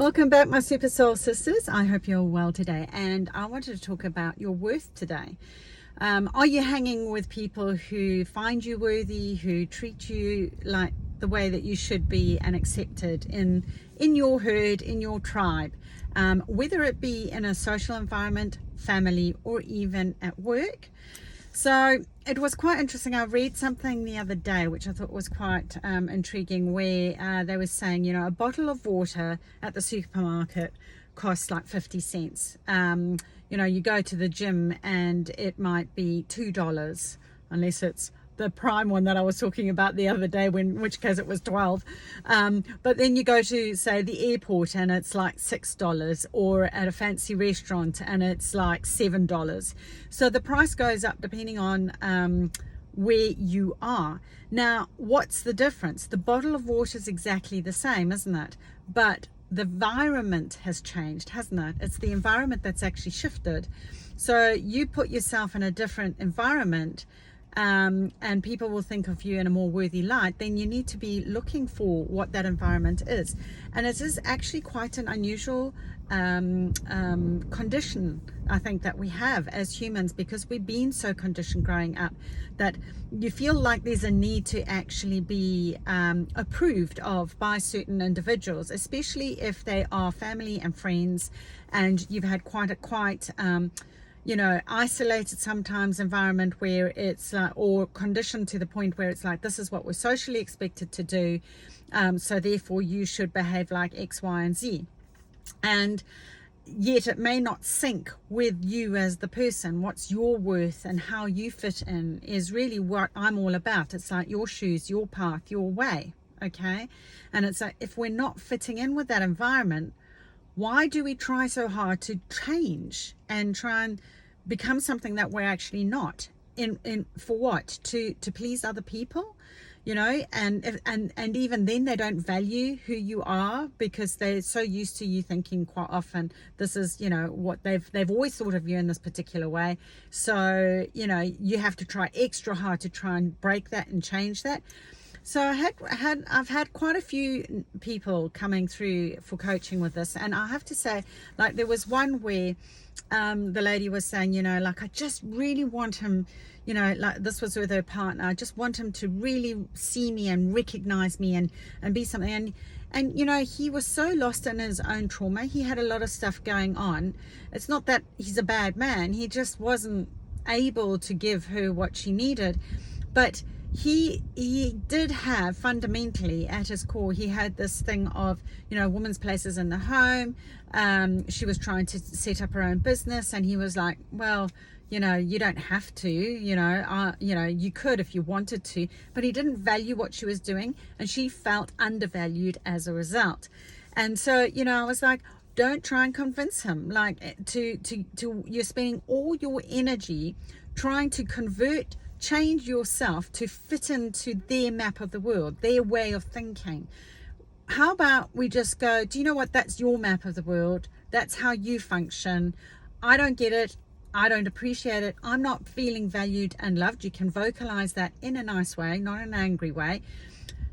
Welcome back, my super soul sisters. I hope you're well today, and I wanted to talk about your worth today. Are you hanging with people who find you worthy, who treat you like the way that you should be and accepted in your herd, in your tribe, whether it be in a social environment, family, or even at work? So it was quite interesting. I read something the other day which I thought was quite intriguing, where they were saying, you know, a bottle of water at the supermarket costs like 50 cents. You know, you go to the gym and it might be $2, unless it's the prime one that I was talking about the other day, in which case it was 12. But then you go to, say, the airport and it's like $6, or at a fancy restaurant and it's like $7. So the price goes up depending on where you are. Now, what's the difference? The bottle of water is exactly the same, isn't it? But the environment has changed, hasn't it? It's the environment that's actually shifted. So you put yourself in a different environment, and people will think of you in a more worthy light, then you need to be looking for what that environment is. And it is actually quite an unusual condition, I think, that we have as humans, because we've been so conditioned growing up that you feel like there's a need to actually be approved of by certain individuals, especially if they are family and friends, and you've had quite you know, isolated sometimes environment where it's or conditioned to the point where it's like, this is what we're socially expected to do, so therefore you should behave like X, Y, and Z. And yet it may not sync with you as the person. What's your worth and how you fit in is really what I'm all about. It's like your shoes, your path, your way, okay? And it's like, if we're not fitting in with that environment, why do we try so hard to change and try and become something that we're actually not? In for what? To please other people, you know? And even then they don't value who you are, because they're so used to you thinking quite often this is, you know, what they've always thought of you in this particular way. So, you know, you have to try extra hard to try and break that and change that. So I've had quite a few people coming through for coaching with this, and I have to say, like, there was one where the lady was saying, you know, like, I just really want him, you know, like, this was with her partner, I just want him to really see me and recognize me and be something. And you know, he was so lost in his own trauma. He had a lot of stuff going on. It's not that he's a bad man, he just wasn't able to give her what she needed. But he did have, fundamentally at his core, he had this thing of, you know, women's places in the home. She was trying to set up her own business, and he was like, well, you know, you don't have to, you know, you could if you wanted to. But he didn't value what she was doing, and she felt undervalued as a result. And so, you know, I was like, don't try and convince him, like, to you're spending all your energy trying to change yourself to fit into their map of the world, their way of thinking. How about we just go, do you know what, that's your map of the world, that's how you function. I don't get it, I don't appreciate it, I'm not feeling valued and loved. You can vocalize that in a nice way, not an angry way.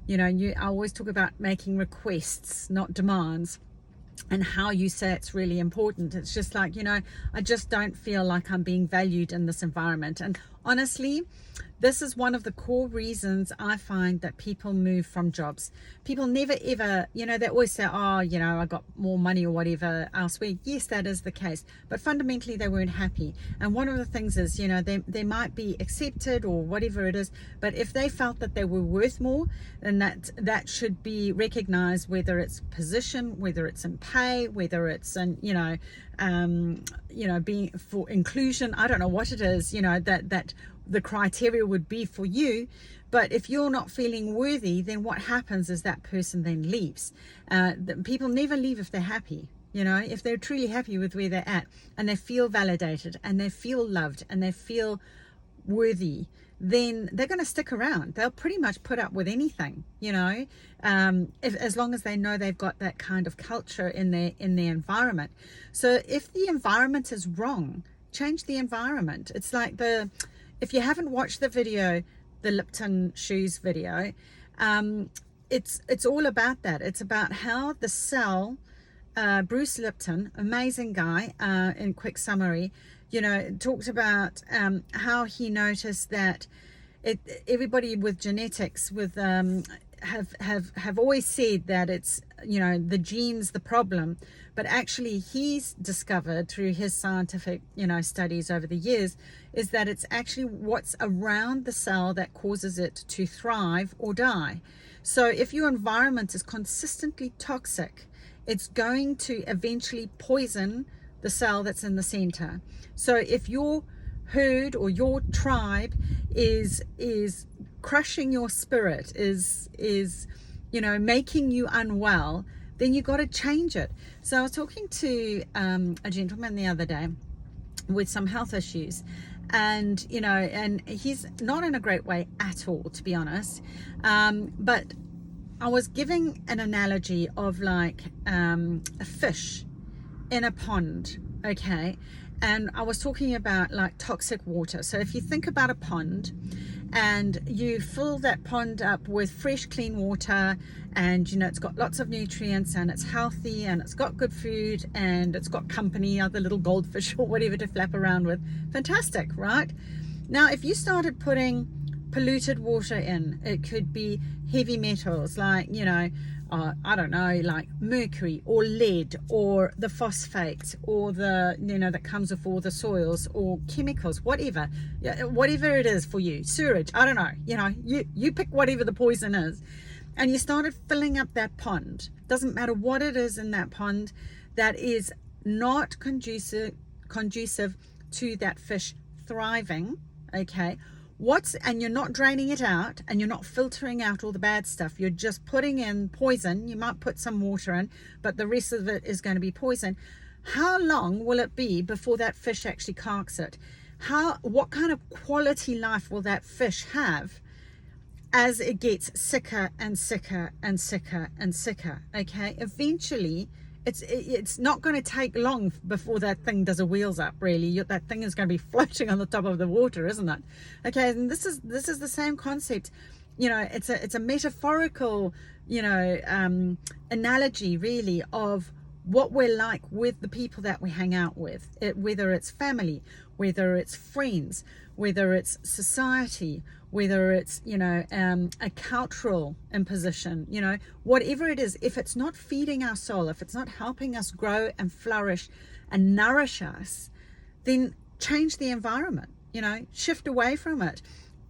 You know, I always talk about making requests, not demands, and how you say it's really important. It's just like, you know, I just don't feel like I'm being valued in this environment. And honestly, this is one of the core reasons I find that people move from jobs. People never ever, you know, they always say, oh, you know, I got more money or whatever elsewhere. Yes, that is the case, but fundamentally they weren't happy. And one of the things is, you know, they might be accepted or whatever it is, but if they felt that they were worth more, then that should be recognized, whether it's position, whether it's in pay, whether it's in, you know, being for inclusion. I don't know what it is, you know, that the criteria would be for you. But if you're not feeling worthy, then what happens is that person then leaves. People never leave if they're happy. You know, if they're truly happy with where they're at, and they feel validated, and they feel loved, and they feel worthy, then they're going to stick around. They'll pretty much put up with anything, you know, as long as they know they've got that kind of culture in their environment. So if the environment is wrong, change the environment. It's like if you haven't watched the video, the Lipton shoes video, it's all about that. It's about how the cell Bruce Lipton, amazing guy, in quick summary, you know, talked about how he noticed that everybody with genetics have always said that it's, you know, the genes the problem, but actually he's discovered through his scientific, you know, studies over the years is that it's actually what's around the cell that causes it to thrive or die. So if your environment is consistently toxic, it's going to eventually poison the cell that's in the center. So if your herd or your tribe is crushing your spirit, is you know, making you unwell, then you got to change it. So I was talking to a gentleman the other day with some health issues, and you know, and he's not in a great way at all, to be honest, but I was giving an analogy of like a fish in a pond, okay? And I was talking about like toxic water. So if you think about a pond and you fill that pond up with fresh, clean water, and you know, it's got lots of nutrients and it's healthy and it's got good food and it's got company, other little goldfish or whatever to flap around with, fantastic, right? Now, if you started putting polluted water in, it could be heavy metals like, you know, I don't know, like mercury or lead or the phosphate or the, you know, that comes with all the soils or chemicals, whatever it is for you, sewage, I don't know, you know, you pick whatever the poison is, and you started filling up that pond. Doesn't matter what it is in that pond that is not conducive to that fish thriving, okay? And you're not draining it out and you're not filtering out all the bad stuff. You're just putting in poison. You might put some water in, but the rest of it is going to be poison. How long will it be before that fish actually carks it? What kind of quality life will that fish have as it gets sicker and sicker and sicker and sicker? Okay, eventually it's not going to take long before that thing does a wheels up, really. That thing is going to be floating on the top of the water, isn't it? Okay, and this is the same concept. You know, it's a metaphorical, you know, analogy really of what we're like with the people that we hang out with, whether it's family, whether it's friends, whether it's society, whether it's, you know, a cultural imposition, you know, whatever it is. If it's not feeding our soul, if it's not helping us grow and flourish and nourish us, then change the environment, you know, shift away from it.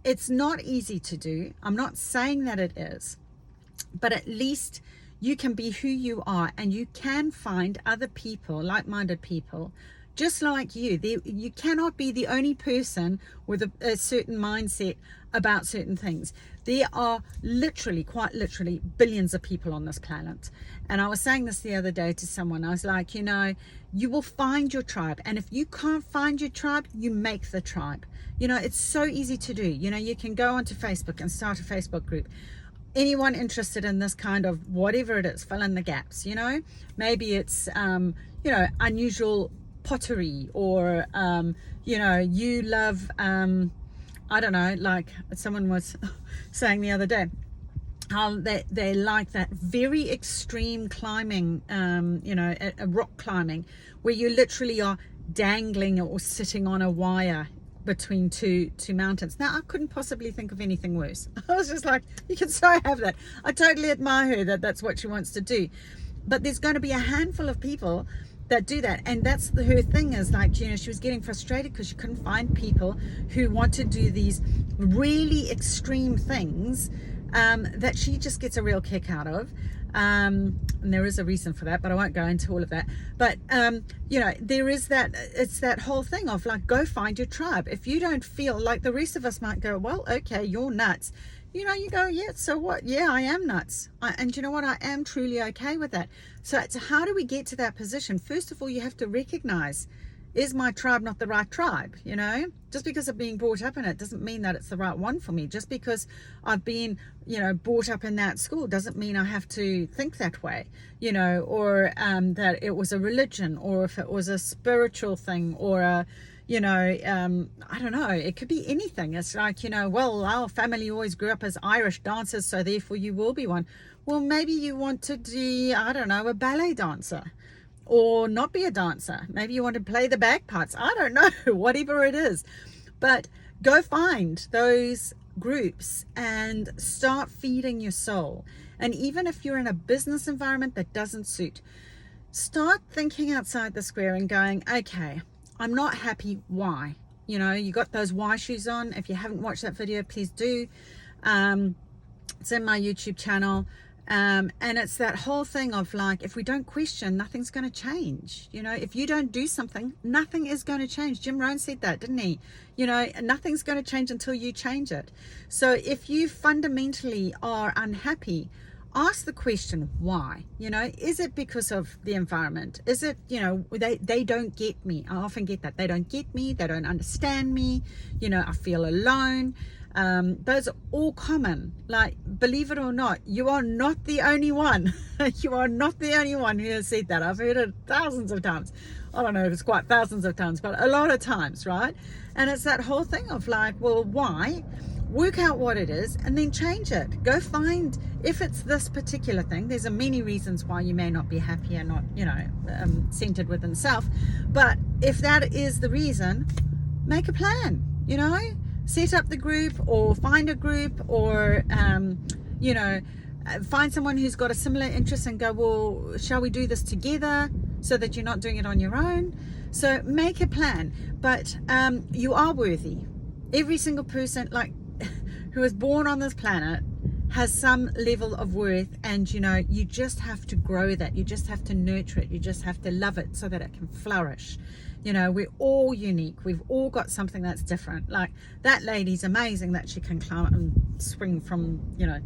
It's not easy to do. I'm not saying that it is, but at least you can be who you are, and you can find other people, like-minded people, just like you. You cannot be the only person with a certain mindset about certain things. There are literally, quite literally, billions of people on this planet. And I was saying this the other day to someone. I was like, you know, you will find your tribe. And if you can't find your tribe, you make the tribe. You know, it's so easy to do. You know, you can go onto Facebook and start a Facebook group. Anyone interested in this kind of whatever it is, fill in the gaps, you know. Maybe it's, you know, unusual pottery, or, you know, you love, I don't know, like someone was saying the other day, how they like that very extreme climbing, you know, a rock climbing, where you literally are dangling or sitting on a wire between two mountains. Now, I couldn't possibly think of anything worse. I was just like, you can so have that. I totally admire her that that's what she wants to do. But there's going to be a handful of people that do that, and that's her thing, is like, you know, she was getting frustrated because she couldn't find people who want to do these really extreme things that she just gets a real kick out of. And there is a reason for that, but I won't go into all of that. But you know, there is that, it's that whole thing of like, go find your tribe. If you don't feel like, the rest of us might go, well, okay, you're nuts, you know, you go, yeah, so what? Yeah, I am nuts. And you know what? I am truly okay with that. So it's, how do we get to that position? First of all, you have to recognize, is my tribe not the right tribe? You know, just because I'm being brought up in it doesn't mean that it's the right one for me. Just because I've been, you know, brought up in that school doesn't mean I have to think that way, you know, or that it was a religion, or if it was a spiritual thing, or a, you know, I don't know, it could be anything. It's like, you know, well, our family always grew up as Irish dancers, so therefore you will be one. Well, maybe you want to be, I don't know, a ballet dancer. or not be a dancer. Maybe you want to play the bagpipes. I don't know, whatever it is. But go find those groups and start feeding your soul. And even if you're in a business environment that doesn't suit, start thinking outside the square and going, okay, I'm not happy. Why? You know, you got those why shoes on. If you haven't watched that video, please do. It's in my YouTube channel. And it's that whole thing of like, if we don't question, nothing's going to change. You know, if you don't do something, nothing is going to change. Jim Rohn said that, didn't he? You know, nothing's going to change until you change it. So if you fundamentally are unhappy, ask the question, why? You know, is it because of the environment? Is it, you know, they don't get me? I often get that. They don't get me. They don't understand me. You know, I feel alone. Those are all common. Like, believe it or not, you are not the only one. You are not the only one who has said that. I've heard it thousands of times. I don't know if it's quite thousands of times, but a lot of times, right? And it's that whole thing of like, well, why? Work out what it is and then change it. Go find, if it's this particular thing, there's many reasons why you may not be happy and not, you know, centered within self. But if that is the reason, make a plan, you know, set up the group or find a group or, you know, find someone who's got a similar interest and go, well, shall we do this together so that you're not doing it on your own? So make a plan, but you are worthy. Every single person, like, who is born on this planet has some level of worth, and you know, you just have to grow that. You just have to nurture it. You just have to love it so that it can flourish. You know, we're all unique. We've all got something that's different. Like that lady's amazing that she can climb and swing from, you know,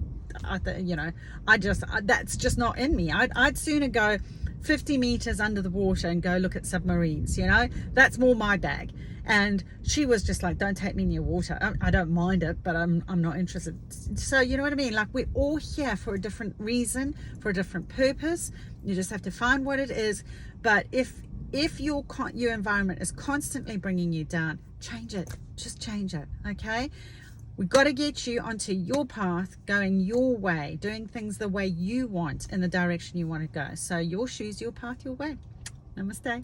that's just not in me. I'd sooner go 50 meters under the water and go look at submarines, you know, that's more my bag. And she was just like, don't take me near water. I don't mind it, but I'm not interested. So you know what I mean? Like, we're all here for a different reason, for a different purpose. You just have to find what it is. But if your environment is constantly bringing you down, change it. Just change it. Okay. We've got to get you onto your path, going your way, doing things the way you want, in the direction you want to go. So your shoes, your path, your way. Namaste.